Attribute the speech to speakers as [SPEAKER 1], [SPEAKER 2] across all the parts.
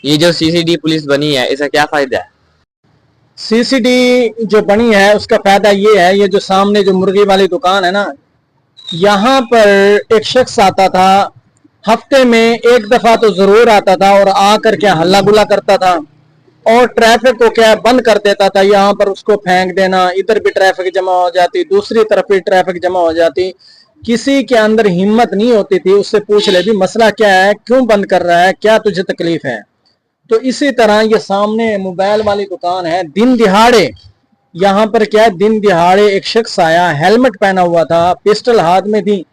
[SPEAKER 1] ये जो CCD police बनी है इसका क्या फायदा है?
[SPEAKER 2] सीसीडी जो बनी है उसका फायदा ये है, ये जो सामने जो मुर्गी वाली दुकान है ना, यहाँ पर एक शख्स आता था, हफ्ते में एक दफा तो जरूर आता था और आकर क्या हल्ला गुल्ला करता था और ट्रैफिक को क्या बंद कर देता था। यहाँ पर उसको फेंक देना, इधर भी ट्रैफिक जमा हो जाती, दूसरी तरफ भी ट्रैफिक जमा हो जाती। किसी के अंदर हिम्मत नहीं होती थी उससे पूछ ले भी मसला क्या है, क्यों बंद कर रहा है, क्या तुझे तकलीफ है। तो इसी तरह ये सामने मोबाइल वाली दुकान है, दिन दिहाड़े यहाँ पर क्या है, दिन दिहाड़े एक शख्स आया, हेलमेट पहना हुआ था, पिस्टल हाथ में थी,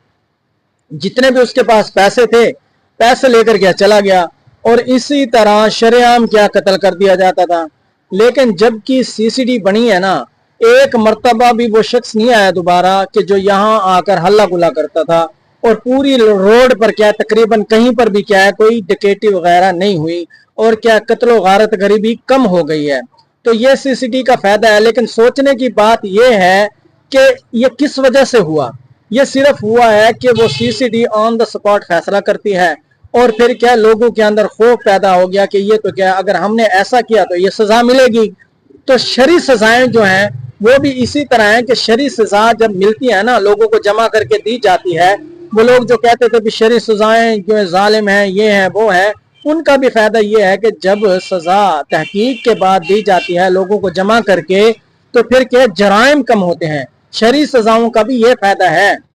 [SPEAKER 2] जितने भी उसके पास पैसे थे पैसे लेकर क्या चला गया और इसी तरह शरेआम क्या कत्ल कर दिया जाता था। लेकिन जबकि सीसीडी बनी है ना, एक मर्तबा भी वो शख्स नहीं आया दोबारा कि जो यहाँ आकर हल्ला गुल्ला करता था। और पूरी रोड पर क्या तकरीबन कहीं पर भी क्या है कोई डकैती वगैरह नहीं हुई और क्या कत्लो गारत गरीबी कम हो गई है। तो ये सीसीडी का फायदा है। लेकिन सोचने की बात यह है कि ये किस वजह से हुआ। ये सिर्फ हुआ है कि वो सीसीडी ऑन द स्पॉट फैसला करती है और फिर क्या लोगों के अंदर खौफ पैदा हो गया कि ये तो क्या अगर हमने ऐसा किया तो ये सजा मिलेगी। तो शरी सजाएं जो हैं वो भी इसी तरह है कि शरी सजा जब मिलती है ना, लोगों को जमा करके दी जाती है, वो लोग जो कहते थे कि शरी सजाएं जो जालिम है, ये है वो है, उनका भी फायदा ये है कि जब सजा तहकीक के बाद दी जाती है लोगों को जमा करके, तो फिर क्या जराइम कम होते हैं। शरी सजाओं का भी ये फायदा है।